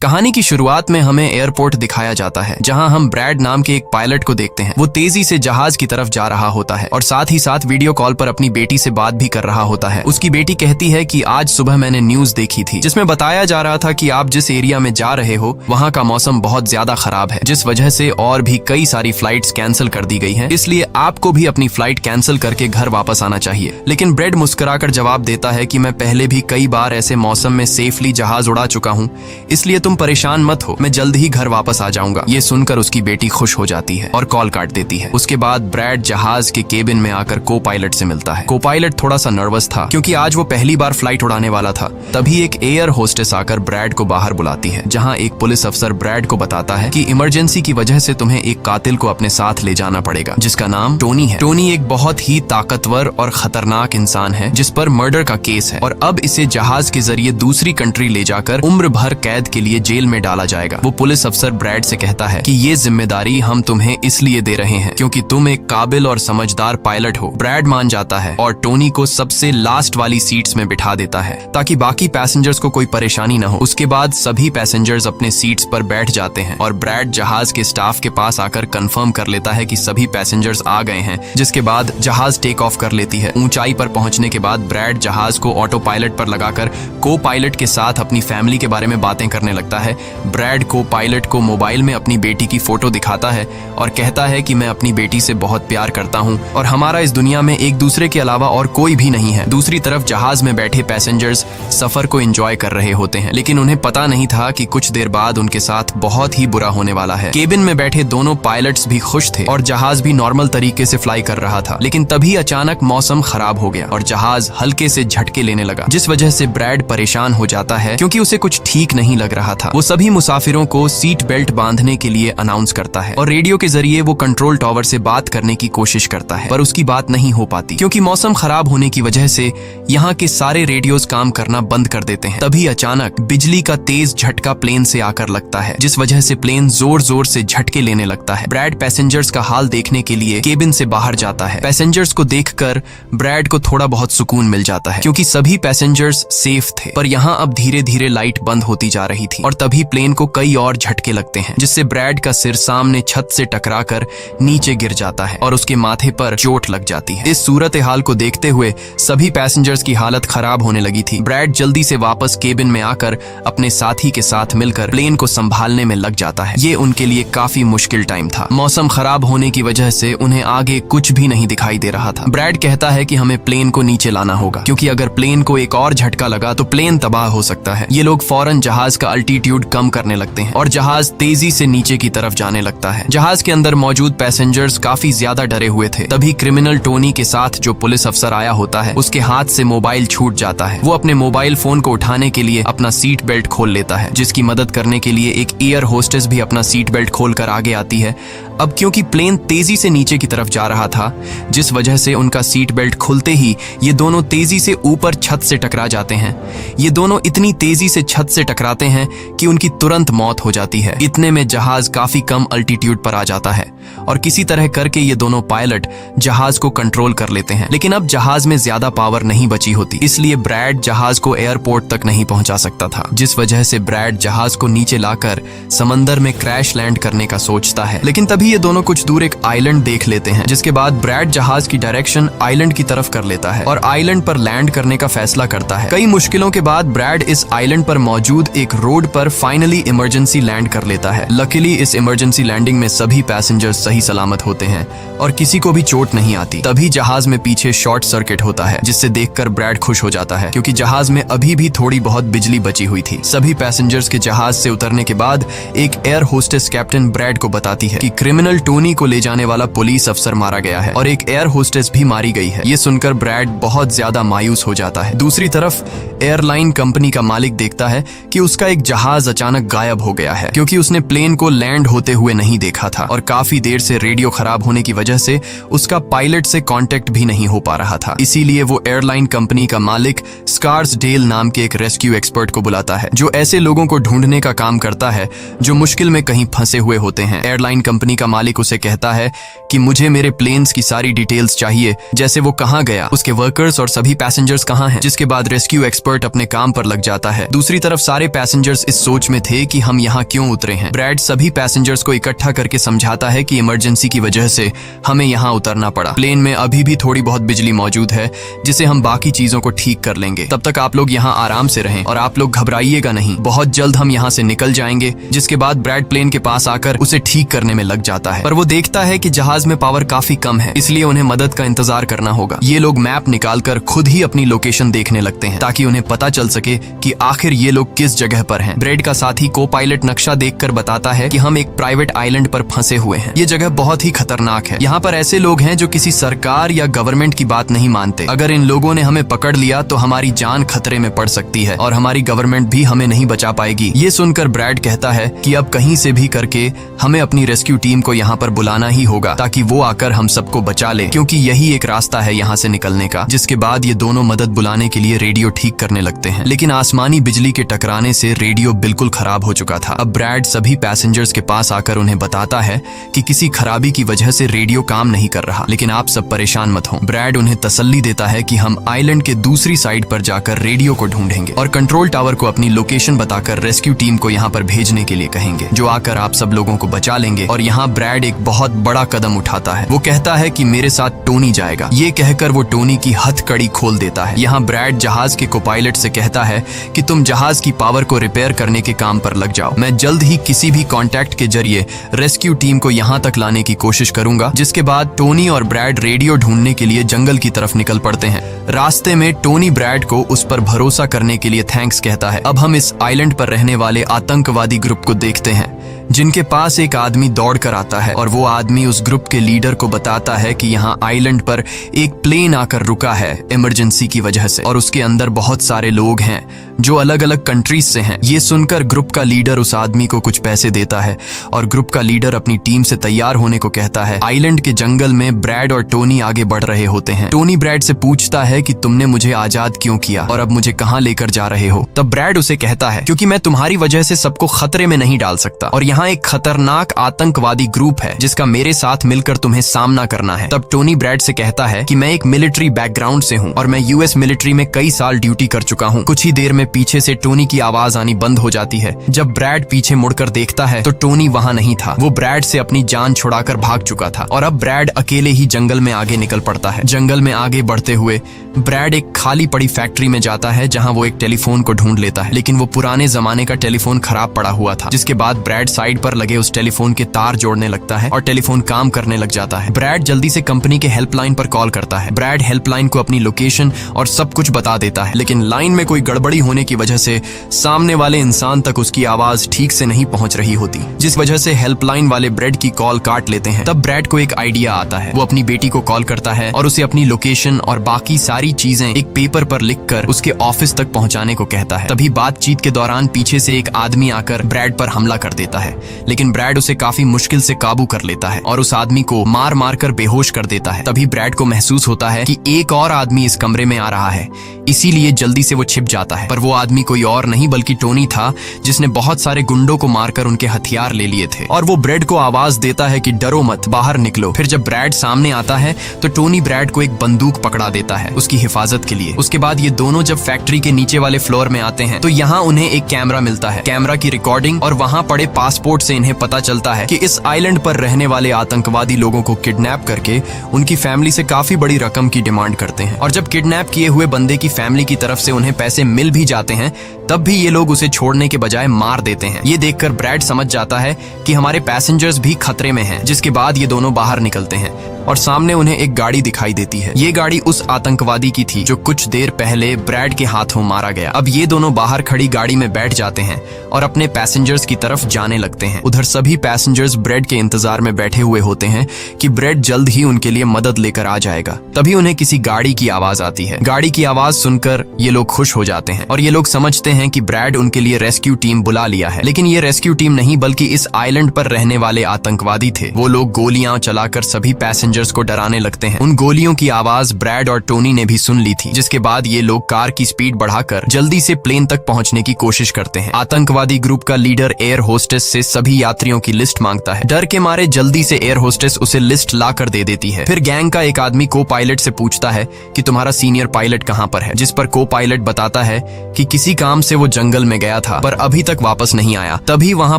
कहानी की शुरुआत में हमें एयरपोर्ट दिखाया जाता है, जहां हम ब्रैड नाम के एक पायलट को देखते हैं। वो तेजी से जहाज की तरफ जा रहा होता है और साथ ही साथ वीडियो कॉल पर अपनी बेटी से बात भी कर रहा होता है। उसकी बेटी कहती है कि आज सुबह मैंने न्यूज देखी थी, जिसमें बताया जा रहा था कि आप जिस एरिया में जा रहे हो वहाँ का मौसम बहुत ज्यादा खराब है, जिस वजह से और भी कई सारी फ्लाइट्स कैंसिल कर दी गई हैं। इसलिए आपको भी अपनी फ्लाइट कैंसिल करके घर वापस आना चाहिए। लेकिन ब्रैड मुस्कुराकर जवाब देता है कि मैं पहले भी कई बार ऐसे मौसम में सेफली जहाज उड़ा चुका हूँ, इसलिए तुम परेशान मत हो, मैं जल्द ही घर वापस आ जाऊंगा। ये सुनकर उसकी बेटी खुश हो जाती है और कॉल काट देती है। उसके बाद ब्रैड जहाज के केबिन में आकर को पायलट से मिलता है। को पायलट थोड़ा सा नर्वस था क्योंकि आज वो पहली बार फ्लाइट उड़ाने वाला था। तभी एक एयर होस्टेस आकर ब्रैड को बाहर बुलाती है, जहाँ एक पुलिस अफसर ब्रैड को बताता है कि इमरजेंसी की वजह से तुम्हें एक कातिल को अपने साथ ले जाना पड़ेगा, जिसका नाम टोनी है। टोनी एक बहुत ही ताकतवर और खतरनाक इंसान है जिस पर मर्डर का केस है और अब इसे जहाज के जरिए दूसरी कंट्री ले जाकर उम्र भर कैद के लिए जेल में डाला जाएगा। वो पुलिस अफसर ब्रैड से कहता है कि ये जिम्मेदारी हम तुम्हें इसलिए दे रहे हैं क्योंकि तुम एक काबिल और समझदार पायलट हो। ब्रैड मान जाता है और टोनी को सबसे लास्ट वाली सीट्स में बिठा देता है ताकि बाकी पैसेंजर्स को कोई परेशानी न हो। उसके बाद सभी पैसेंजर्स अपने सीट्स पर बैठ जाते हैं और ब्रैड जहाज के स्टाफ के पास आकर कंफर्म कर लेता है कि सभी पैसेंजर्स आ गए हैं, जिसके बाद जहाज टेक ऑफ कर लेती है। ऊंचाई पर पहुंचने के बाद ब्रैड जहाज को ऑटो पायलट पर लगाकर को पायलट के साथ अपनी फैमिली के बारे में बातें करने लगता है। ब्रैड को पायलट को मोबाइल में अपनी बेटी की फोटो दिखाता है और कहता है कि मैं अपनी बेटी से बहुत प्यार करता हूं और हमारा इस दुनिया में एक दूसरे के अलावा और कोई भी नहीं है। दूसरी तरफ जहाज में बैठे पैसेंजर्स सफर को एंजॉय कर रहे होते हैं, लेकिन उन्हें पता नहीं था कि कुछ देर बाद उनके साथ बहुत ही बुरा होने वाला है। केबिन में बैठे दोनों पायलट्स भी खुश थे और जहाज भी नॉर्मल तरीके से फ्लाई कर रहा था, लेकिन तभी अचानक मौसम खराब हो गया और जहाज हल्के से झटके लेने लगा, जिस वजह से ब्रैड परेशान हो जाता है क्योंकि उसे कुछ ठीक नहीं लग रहा था। वो सभी मुसाफिरों को सीट बेल्ट बांधने के लिए अनाउंस करता है और रेडियो के जरिए वो कंट्रोल टावर से बात करने की कोशिश करता है, पर उसकी बात नहीं हो पाती क्योंकि मौसम खराब होने की वजह से यहाँ के सारे रेडियोज काम करना बंद कर देते हैं। तभी अचानक बिजली का तेज झटका प्लेन से आकर लगता है, जिस वजह से प्लेन जोर जोर से झटके लेने लगता है। ब्रैड पैसेंजर्स का हाल देखने के लिए केबिन से बाहर जाता है। पैसेंजर्स को देखकर ब्रैड को थोड़ा बहुत सुकून मिल जाता है क्योंकि सभी पैसेंजर्स सेफ थे, पर यहाँ अब धीरे धीरे लाइट बंद होती जा रही थी और तभी प्लेन को कई और झटके लगते हैं, जिससे ब्रैड का सिर सामने छत से टकराकर नीचे गिर जाता है और उसके माथे पर चोट लग जाती है। इस सूरत हाल को देखते हुए सभी पैसेंजर्स की हालत खराब होने लगी थी। ब्रैड जल्दी से वापस केबिन में आकर अपने साथी के साथ मिलकर प्लेन को संभालने में लग जाता है। ये उनके लिए काफी मुश्किल टाइम था। मौसम खराब होने की वजह से उन्हें आगे कुछ भी नहीं दिखाई दे रहा था। ब्रैड कहता है कि हमें प्लेन को नीचे लाना होगा क्योंकि अगर प्लेन को एक और झटका लगा तो प्लेन तबाह हो सकता है। ये लोग फौरन जहाज का अल्टीट्यूड कम करने लगते हैं और जहाज तेजी से नीचे की तरफ जाने लगता है। जहाज के अंदर मौजूद पैसेंजर्स काफी ज्यादा डरे हुए थे। तभी क्रिमिनल टोनी के साथ जो पुलिस अफसर आया होता है, उसके हाथ से मोबाइल छूट जाता है। वो अपने मोबाइल फोन को उठाने के लिए अपना सीट बेल्ट खोल लेता है, जिसकी मदद करने के लिए एक एयर होस्टेस भी अपना सीट बेल्ट खोलकर आगे आती है। अब क्योंकि प्लेन तेजी से नीचे की तरफ जा रहा था, जिस वजह से उनका सीट बेल्ट खुलते ही ये दोनों तेजी से ऊपर छत से टकरा जाते हैं। ये दोनों इतनी तेजी से छत से टकराते हैं कि उनकी तुरंत मौत हो जाती है। इतने में जहाज काफी कम अल्टीट्यूड पर आ जाता है और किसी तरह करके ये दोनों पायलट जहाज को कंट्रोल कर लेते हैं। लेकिन अब जहाज में ज्यादा पावर नहीं बची होती, इसलिए ब्रैड जहाज को एयरपोर्ट तक नहीं पहुंचा सकता था, जिस वजह से ब्रैड जहाज को नीचे लाकर समंदर में क्रैश लैंड करने का सोचता है। लेकिन तभी ये दोनों कुछ दूर एक आइलैंड देख लेते हैं, जिसके बाद ब्रैड जहाज की डायरेक्शन आइलैंड की तरफ कर लेता है और आइलैंड पर लैंड करने का फैसला करता है। कई मुश्किलों के बाद ब्रैड इस आइलैंड पर मौजूद एक रोड पर फाइनली इमरजेंसी लैंड कर लेता है। लकीली इस इमरजेंसी लैंडिंग में सभी पैसेंजर्स सही सलामत होते हैं और किसी को भी चोट नहीं आती। तभी जहाज में पीछे शॉर्ट सर्किट होता है, जिससे देखकर ब्रैड खुश हो जाता है क्योंकि जहाज में अभी भी थोड़ी बहुत बिजली बची हुई थी। सभी पैसेंजर्स के जहाज से उतरने के बाद एक एयर होस्टेस कैप्टन ब्रैड को बताती है कि क्रिमिनल टोनी को ले जाने वाला पुलिस अफसर मारा गया है और एक एयर होस्टेस भी मारी गई है। ये सुनकर ब्रैड बहुत ज्यादा मायूस हो जाता है। दूसरी तरफ एयरलाइन कंपनी का मालिक देखता है कि उसका एक जहाज अचानक गायब हो गया है क्योंकि उसने प्लेन को लैंड होते हुए नहीं देखा था और काफी देर से रेडियो खराब होने की वजह से उसका पायलट से कांटेक्ट भी नहीं हो पा रहा था। इसीलिए वो एयरलाइन कंपनी का मालिक स्कार्सडेल नाम के एक रेस्क्यू एक्सपर्ट को बुलाता है, जो ऐसे लोगों को ढूंढने का काम करता है जो मुश्किल में कहीं फंसे हुए होते हैं। एयरलाइन कंपनी का मालिक उसे कहता है कि मुझे मेरे प्लेन्स की सारी डिटेल्स चाहिए, जैसे वो कहाँ गया, उसके वर्कर्स और सभी पैसेंजर्स कहाँ हैं। जिसके बाद रेस्क्यू एक्सपर्ट अपने काम पर लग जाता है। दूसरी तरफ सारे पैसेंजर्स इस सोच में थे कि हम यहाँ क्यों उतरे हैं। ब्रैड सभी पैसेंजर्स को इकट्ठा करके समझाता है कि इमरजेंसी की वजह से हमें यहाँ उतरना पड़ा। प्लेन में अभी भी थोड़ी बहुत बिजली मौजूद है जिसे हम बाकी चीजों को ठीक कर लेंगे। तब तक आप लोग यहाँ आराम से रहें और आप लोग घबराइएगा नहीं, बहुत जल्द हम यहाँ से निकल जाएंगे। जिसके बाद ब्रैड प्लेन के पास आकर उसे ठीक करने में लग जाता है, पर वो देखता है कि जहाज में पावर काफी कम है, इसलिए उन्हें मदद का इंतजार करना होगा। ये लोग मैप निकालकर खुद ही अपनी लोकेशन देखने लगते हैं ताकि उन्हें पता चल सके कि आखिर ये लोग किस जगह पर हैं। ब्रैड का साथी को पायलट नक्शा देखकर बताता है कि हम एक प्राइवेट आइलैंड पर फंसे हुए हैं। ये जगह बहुत ही खतरनाक है। यहाँ पर ऐसे लोग हैं जो किसी सरकार या गवर्नमेंट की बात नहीं मानते। अगर इन लोगों ने हमें पकड़ लिया तो हमारी जान खतरे में पड़ सकती है और हमारी गवर्नमेंट भी हमें नहीं बचा पाएगी। ये सुनकर ब्रैड कहता है कि अब कहीं से भी करके हमें अपनी रेस्क्यू टीम को यहाँ पर बुलाना ही होगा ताकि वो आकर हम सबको बचा ले, क्योंकि यही एक रास्ता है यहाँ से निकलने का। जिसके बाद ये दोनों मदद बुलाने के लिए रेडियो ठीक करने लगते हैं, लेकिन आसमानी बिजली के टकराने से रेडियो बिल्कुल खराब हो चुका था। अब ब्रैड सभी पैसेंजर्स के पास आकर उन्हें बताता है कि किसी खराबी की वजह से रेडियो काम नहीं कर रहा, लेकिन आप सब परेशान मत हो। ब्रैड उन्हें तसल्ली देता है कि हम आइलैंड के दूसरी साइड पर जाकर रेडियो को ढूंढेंगे और कंट्रोल टावर को अपनी लोकेशन बताकर रेस्क्यू टीम को यहाँ पर भेजने के लिए कहेंगे, जो आकर आप सब लोगों को बचा लेंगे। और यहाँ ब्रैड एक बहुत बड़ा कदम उठाता है। वो कहता है कि मेरे साथ टोनी जाएगा। ये कहकर वो टोनी की हथकड़ी खोल देता है। यहाँ ब्रैड जहाज के कोपायलट से कहता है कि तुम जहाज की पावर को रिपेयर करने के काम पर लग जाओ। मैं जल्द ही किसी भी कॉन्टैक्ट के जरिए रेस्क्यू टीम को यहाँ तक लाने की कोशिश करूंगा। जिसके बाद टोनी और ब्रैड रेडियो ढूंढने के लिए जंगल की तरफ निकल पड़ते हैं। रास्ते में टोनी ब्रैड को उस पर भरोसा करने के लिए थैंक्स कहता है। अब हम इस आइलैंड पर रहने वाले आतंकवादी ग्रुप को देखते हैं, जिनके पास एक आदमी दौड़ कर आता है और वो आदमी उस ग्रुप के लीडर को बताता है कि यहाँ आइलैंड पर एक प्लेन आकर रुका है इमरजेंसी की वजह से और उसके अंदर बहुत सारे लोग हैं जो अलग अलग कंट्रीज से हैं। ये सुनकर ग्रुप का लीडर उस आदमी को कुछ पैसे देता है और ग्रुप का लीडर अपनी टीम से तैयार होने को कहता है। आइलैंड के जंगल में ब्रैड और टोनी आगे बढ़ रहे होते हैं। टोनी ब्रैड से पूछता है कि तुमने मुझे आजाद क्यों किया और अब मुझे कहाँ लेकर जा रहे हो। तब ब्रैड उसे कहता है क्योंकि मैं तुम्हारी वजह से सबको खतरे में नहीं डाल सकता और यहाँ एक खतरनाक आतंकवादी ग्रुप है जिसका मेरे साथ मिलकर तुम्हें सामना करना है। तब टोनी ब्रैड से कहता है कि मैं एक मिलिट्री बैकग्राउंड से हूँ और मैं यूएस मिलिट्री में कई साल ड्यूटी कर चुका हूँ। कुछ ही देर में पीछे से टोनी की आवाज आनी बंद हो जाती है। जब ब्रैड पीछे मुड़कर देखता है तो टोनी वहाँ नहीं था। वो ब्रैड से अपनी जान छुड़ाकर भाग चुका था और अब ब्रैड अकेले ही जंगल में आगे निकल पड़ता है। जंगल में आगे बढ़ते हुए ब्रैड एक खाली पड़ी फैक्ट्री में जाता है जहाँ वो एक टेलीफोन को ढूंढ लेता है, लेकिन वो पुराने जमाने का टेलीफोन खराब पड़ा हुआ था। जिसके बाद ब्रैड साइड पर लगे उस टेलीफोन के तार जोड़ने लगता है और टेलीफोन काम करने लग जाता है। ब्रैड जल्दी से कंपनी के हेल्पलाइन पर कॉल करता है। ब्रैड हेल्पलाइन को अपनी लोकेशन और सब कुछ बता देता है, लेकिन लाइन में कोई गड़बड़ी होने की वजह से सामने वाले इंसान तक उसकी आवाज ठीक से नहीं पहुंच रही होती, जिस वजह से हेल्पलाइन वाले ब्रैड की कॉल काट लेते हैं। तब ब्रैड को एक आइडिया आता है। वो अपनी बेटी को कॉल करता है और उसे अपनी लोकेशन और बाकी सारी चीजें एक पेपर पर लिखकर उसके ऑफिस तक पहुंचाने को कहता है। तभी बातचीत के दौरान पीछे से एक आदमी आकर ब्रैड पर हमला कर देता है, लेकिन ब्रैड उसे काफी मुश्किल से काबू कर लेता है और उस आदमी को मार मार कर बेहोश कर देता है। तभी ब्रैड को महसूस होता है कि एक और आदमी इस कमरे में आ रहा है, इसीलिए जल्दी से वो छिप जाता है। पर वो आदमी कोई और नहीं बल्कि टोनी था, जिसने बहुत सारे गुंडों को मारकर उनके हथियार ले लिए थे। और वो ब्रैड को आवाज देता है कि डरो मत, बाहर निकलो। फिर जब ब्रैड सामने आता है तो टोनी ब्रैड को एक बंदूक पकड़ा देता है उसकी हिफाजत के लिए। उसके बाद ये दोनों जब फैक्ट्री के नीचे वाले फ्लोर में आते हैं तो यहाँ उन्हें एक कैमरा मिलता है, कैमरा की रिकॉर्डिंग और वहाँ पड़े पासपोर्ट से इन्हें पता चलता है कि इस आइलैंड पर रहने वाले आतंकवादी लोगों को किडनैप करके उनकी फैमिली से काफी बड़ी रकम की डिमांड करते हैं। और जब किडनैप किए हुए बंदे की फैमिली की तरफ से उन्हें पैसे मिल भी जाते हैं तब भी ये लोग उसे छोड़ने के बजाय मार देते हैं। ये देखकर ब्रैड समझ जाता है कि हमारे पैसेंजर्स भी खतरे में हैं। जिसके बाद ये दोनों बाहर निकलते हैं और सामने उन्हें एक गाड़ी दिखाई देती है। ये गाड़ी उस आतंकवादी की थी जो कुछ देर पहले ब्रैड के हाथों मारा गया। अब ये दोनों बाहर खड़ी गाड़ी में बैठ जाते हैं और अपने पैसेंजर्स की तरफ जाने लगते हैं। उधर सभी पैसेंजर्स ब्रैड के इंतजार में बैठे हुए होते हैं कि ब्रैड जल्द ही उनके लिए मदद लेकर आ जाएगा। तभी उन्हें किसी गाड़ी की आवाज आती है। गाड़ी की आवाज सुनकर ये लोग खुश हो जाते हैं और ये लोग समझते हैं कि ब्रैड उनके लिए रेस्क्यू टीम बुला लिया है। लेकिन ये रेस्क्यू टीम नहीं बल्कि इस आइलैंड पर रहने वाले आतंकवादी थे। वो लोग गोलियां चलाकर सभी पैसेंजर्स पैसेंजर्स को डराने लगते हैं। उन गोलियों की आवाज ब्रैड और टोनी ने भी सुन ली थी, जिसके बाद ये लोग कार की स्पीड बढ़ाकर जल्दी से प्लेन तक पहुंचने की कोशिश करते हैं। आतंकवादी ग्रुप का लीडर एयर होस्टेस से सभी यात्रियों की लिस्ट मांगता है। डर के मारे जल्दी से एयर होस्टेस उसे लिस्ट ला कर दे देती है। फिर गैंग का एक आदमी को पायलट से पूछता है कि तुम्हारा सीनियर पायलट कहाँ पर है, जिस पर को पायलट बताता है कि किसी काम से वो जंगल में गया था पर अभी तक वापस नहीं आया। तभी वहाँ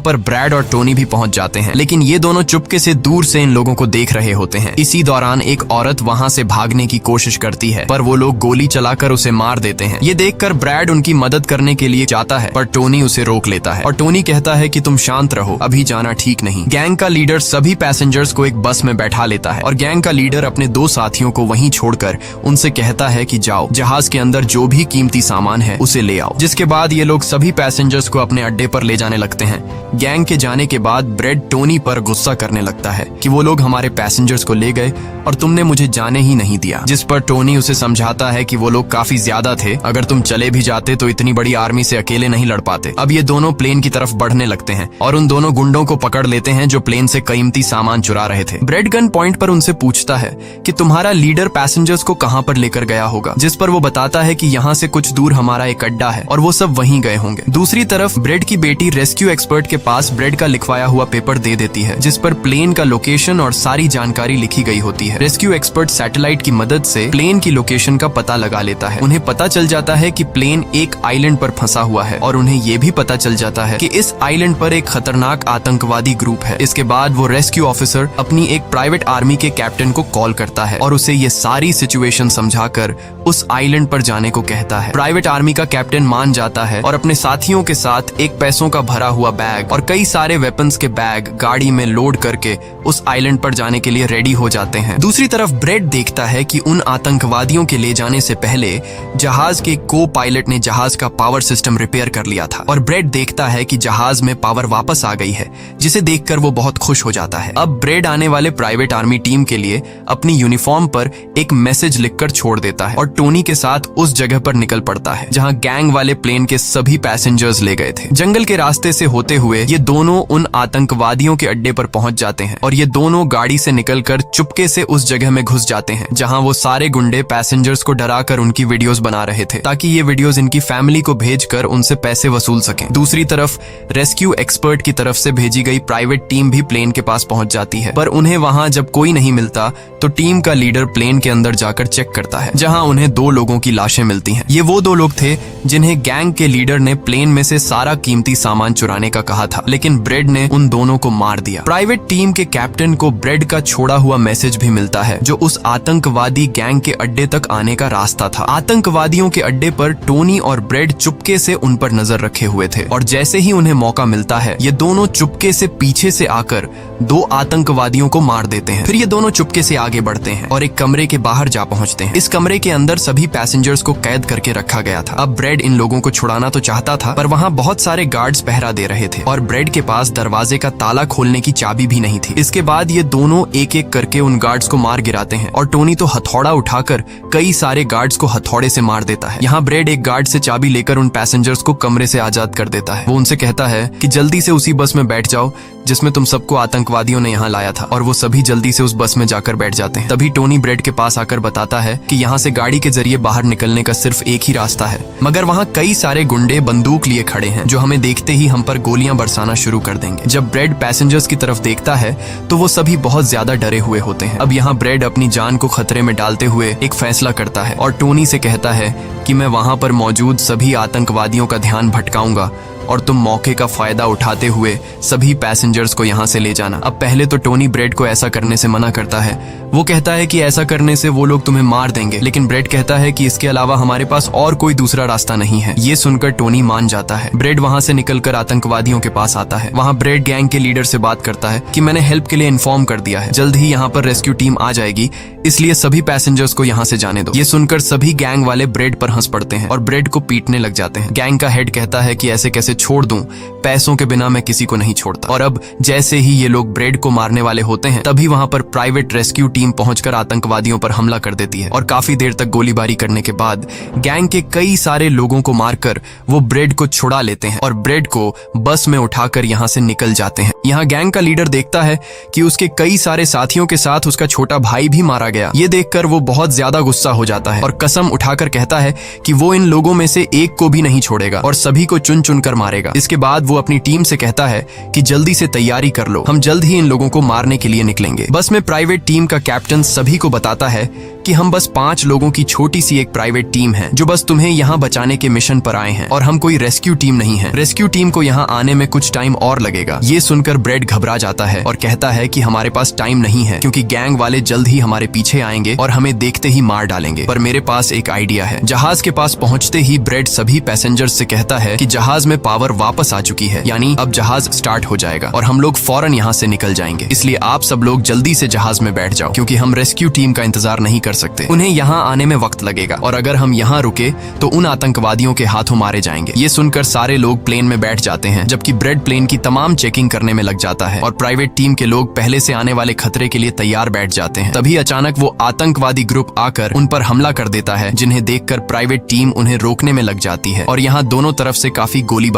पर ब्रैड और टोनी भी पहुंच जाते हैं, लेकिन ये दोनों चुपके से दूर से इन लोगों को देख रहे होते हैं। इसी दौरान एक औरत वहाँ से भागने की कोशिश करती है, पर वो लोग गोली चलाकर उसे मार देते हैं। ये देखकर ब्रैड उनकी मदद करने के लिए जाता है, पर टोनी उसे रोक लेता है और टोनी कहता है कि तुम शांत रहो, अभी जाना ठीक नहीं। गैंग का लीडर सभी पैसेंजर्स को एक बस में बैठा लेता है और गैंग का लीडर अपने 2 साथियों को वहीं छोड़कर उनसे कहता है कि जाओ, जहाज के अंदर जो भी कीमती सामान है उसे ले आओ। जिसके बाद ये लोग सभी पैसेंजर्स को अपने अड्डे पर ले जाने लगते हैं। गैंग के जाने के बाद ब्रेड टोनी पर गुस्सा करने लगता है कि वो लोग हमारे पैसेंजर्स को ले गए और तुमने मुझे जाने ही नहीं दिया। जिस पर टोनी उसे समझाता है कि वो लोग काफी ज्यादा थे, अगर तुम चले भी जाते तो इतनी बड़ी आर्मी से अकेले नहीं लड़ पाते। अब ये दोनों प्लेन की तरफ बढ़ने लगते हैं और उन दोनों गुंडों को पकड़ लेते हैं जो प्लेन से कीमती सामान चुरा रहे थे। ब्रेड गन पॉइंट पर उनसे पूछता है कि तुम्हारा लीडर पैसेंजर्स को कहां पर लेकर गया होगा, जिस पर वो बताता है कि यहाँ से कुछ दूर हमारा एक अड्डा है और वो सब वहीं गए होंगे। दूसरी तरफ ब्रेड की बेटी रेस्क्यू एक्सपर्ट के पास ब्रेड का लिखवाया हुआ पेपर दे देती है, जिस पर प्लेन का लोकेशन और सारी जानकारी लिखी गई होती है। रेस्क्यू एक्सपर्ट सैटेलाइट की मदद से प्लेन की लोकेशन का पता लगा लेता है। उन्हें पता चल जाता है कि प्लेन एक आइलैंड पर फंसा हुआ है और उन्हें ये भी पता चल जाता है कि इस आइलैंड पर एक खतरनाक आतंकवादी ग्रुप है। इसके बाद वो रेस्क्यू ऑफिसर अपनी एक प्राइवेट आर्मी के कैप्टन को कॉल करता है और उसे ये सारी सिचुएशन समझाकर उस आइलैंड पर जाने को कहता है। प्राइवेट आर्मी का कैप्टन मान जाता है और अपने साथियों के साथ एक पैसों का भरा हुआ बैग और कई सारे वेपन्स के बैग गाड़ी में लोड करके उस आइलैंड पर जाने के लिए रेडी हो जाते हैं। दूसरी तरफ ब्रेड देखता है कि उन आतंकवादियों के ले जाने से पहले जहाज के को पायलट ने जहाज का पावर सिस्टम रिपेयर कर लिया था और ब्रेड देखता है कि जहाज में पावर वापस आ गई है, जिसे देखकर वो बहुत खुश हो जाता है। अब ब्रेड आने वाले प्राइवेट आर्मी टीम के लिए अपनी यूनिफॉर्म पर एक मैसेज लिखकर छोड़ देता है और टोनी के साथ उस जगह पर निकल पड़ता है जहां गैंग वाले प्लेन के सभी पैसेंजर्स ले गए थे। जंगल के रास्ते से होते हुए ये दोनों उन आतंकवादियों के अड्डे पर पहुंच जाते हैं और ये दोनों गाड़ी से निकलकर चुपके से उस जगह में घुस जाते हैं जहां वो सारे गुंडे पैसेंजर्स को डराकर उनकी वीडियोस बना रहे थे ताकि ये वीडियोस इनकी फैमिली को भेजकर उनसे पैसे वसूल सकें। दूसरी तरफ रेस्क्यू एक्सपर्ट की तरफ से भेजी गई प्राइवेट टीम भी प्लेन के पास पहुंच जाती है, पर उन्हें वहां जब कोई नहीं मिलता तो टीम का लीडर प्लेन के अंदर जाकर चेक करता है जहां उन्हें 2 लोगों की लाशें मिलती हैं। ये वो 2 लोग थे जिन्हें गैंग के लीडर ने प्लेन में से सारा कीमती सामान चुराने का कहा था, लेकिन ब्रेड ने उन दोनों को मार दिया। प्राइवेट टीम के कैप्टन को ब्रेड का छोड़ा हुआ मैसेज भी मिलता है जो उस आतंकवादी गैंग के अड्डे तक आने का रास्ता था। आतंकवादियों के अड्डे पर टोनी और ब्रेड चुपके से उन पर नजर रखे हुए थे और जैसे ही उन्हें मौका मिलता है ये दोनों चुपके से पीछे से आकर 2 आतंकवादियों को मार देते हैं। फिर ये दोनों चुपके से आगे बढ़ते हैं और एक कमरे के बाहर जा पहुंचते हैं। इस कमरे के अंदर सभी पैसेंजर्स को कैद करके रखा गया था। अब ब्रेड इन लोगों को छुड़ाना तो चाहता था, पर वहाँ बहुत सारे गार्ड्स पहरा दे रहे थे और ब्रेड के पास दरवाजे का ताला खोलने की चाबी भी नहीं थी। इसके बाद ये दोनों एक एक करके उन गार्ड्स को मार गिराते हैं और टोनी तो हथौड़ा उठाकर कई सारे गार्ड्स को हथौड़े से मार देता है। यहाँ ब्रेड एक गार्ड से चाबी लेकर उन पैसेंजर्स को कमरे से आजाद कर देता है। वो उनसे कहता है कि जल्दी से उसी बस में बैठ जाओ जिसमें तुम सबको आतंकवादियों ने यहाँ लाया था, और वो सभी जल्दी से उस बस में जाकर बैठ जाते हैं। तभी टोनी ब्रेड के पास आकर बताता है कि यहाँ से गाड़ी के जरिए बाहर निकलने का सिर्फ एक ही रास्ता है, मगर वहाँ कई सारे गुंडे बंदूक लिए खड़े हैं जो हमें देखते ही हम पर गोलियां बरसाना शुरू कर देंगे। जब ब्रेड पैसेंजर्स की तरफ देखता है तो वो सभी बहुत ज्यादा डरे हुए होते हैं। अब यहाँ ब्रेड अपनी जान को खतरे में डालते हुए एक फैसला करता है और टोनी से कहता है कि मैं वहाँ पर मौजूद सभी आतंकवादियों का ध्यान भटकाऊंगा और तुम मौके का फायदा उठाते हुए सभी पैसेंजर्स को यहाँ से ले जाना। अब पहले तो टोनी ब्रेड को ऐसा करने से मना करता है। वो कहता है कि ऐसा करने से वो लोग तुम्हें मार देंगे, लेकिन ब्रेड कहता है कि इसके अलावा हमारे पास और कोई दूसरा रास्ता नहीं है। ये सुनकर टोनी मान जाता है। ब्रेड वहाँ से निकलकर आतंकवादियों के पास आता है। वहाँ ब्रेड गैंग के लीडर से बात करता है कि मैंने हेल्प के लिए इन्फॉर्म कर दिया है, जल्द ही यहाँ पर रेस्क्यू टीम आ जाएगी, इसलिए सभी पैसेंजर्स को यहाँ से जाने दो। ये सुनकर सभी गैंग वाले ब्रेड पर हंस पड़ते हैं और ब्रेड को पीटने लग जाते हैं। गैंग का हेड कहता है कि ऐसे कैसे इसे छोड़ दूं, पैसों के बिना मैं किसी को नहीं छोड़ता। और अब जैसे ही ये लोग ब्रेड को मारने वाले होते हैं, तभी वहां पर प्राइवेट रेस्क्यू टीम पहुंचकर आतंकवादियों पर हमला कर देती है और काफी देर तक गोलीबारी करने के बाद गैंग के कई सारे लोगों को मारकर वो ब्रेड को छुड़ा लेते हैं और ब्रेड को बस में उठाकर यहाँ से निकल जाते हैं। यहाँ गैंग का लीडर देखता है कि उसके कई सारे साथियों के साथ उसका छोटा भाई भी मारा गया। ये देखकर वो बहुत ज्यादा गुस्सा हो जाता है और कसम उठाकर कहता है कि वो इन लोगों में से एक को भी नहीं छोड़ेगा और सभी को चुन चुन कर मारेगा। इसके बाद वो अपनी टीम से कहता है कि जल्दी से तैयारी कर लो, हम जल्द ही इन लोगों को मारने के लिए निकलेंगे। बस में प्राइवेट टीम का कैप्टन सभी को बताता है कि हम बस 5 लोगों की छोटी सी एक प्राइवेट टीम है जो बस तुम्हें यहाँ बचाने के मिशन पर आए हैं और हम कोई रेस्क्यू टीम नहीं है। रेस्क्यू टीम को यहाँ आने में कुछ टाइम और लगेगा। ये सुनकर ब्रेड घबरा जाता है और कहता है कि हमारे पास टाइम नहीं है क्योंकि गैंग वाले जल्द ही हमारे पीछे आएंगे और हमें देखते ही मार डालेंगे। पर मेरे पास एक आइडिया है। जहाज के पास पहुंचते ही ब्रेड सभी पैसेंजर्स से कहता है कि जहाज में पावर वापस आ चुकी है, यानी अब जहाज स्टार्ट हो जाएगा और हम लोग फौरन यहाँ से निकल जाएंगे। इसलिए आप सब लोग जल्दी से जहाज में बैठ जाओ क्योंकि हम रेस्क्यू टीम का इंतजार नहीं कर सकते। उन्हें यहाँ आने में वक्त लगेगा और अगर हम यहाँ रुके तो उन आतंकवादियों के हाथों मारे जाएंगे। ये सुनकर सारे लोग प्लेन में बैठ जाते हैं जबकि ब्रेड प्लेन की तमाम चेकिंग करने में लग जाता है और प्राइवेट टीम के लोग पहले से आने वाले खतरे के लिए तैयार बैठ जाते हैं। तभी अचानक वो आतंकवादी ग्रुप आकर उन पर हमला कर देता है, जिन्हें देखकर प्राइवेट टीम उन्हें रोकने में लग जाती है और यहाँ दोनों तरफ से काफी गोलीबारी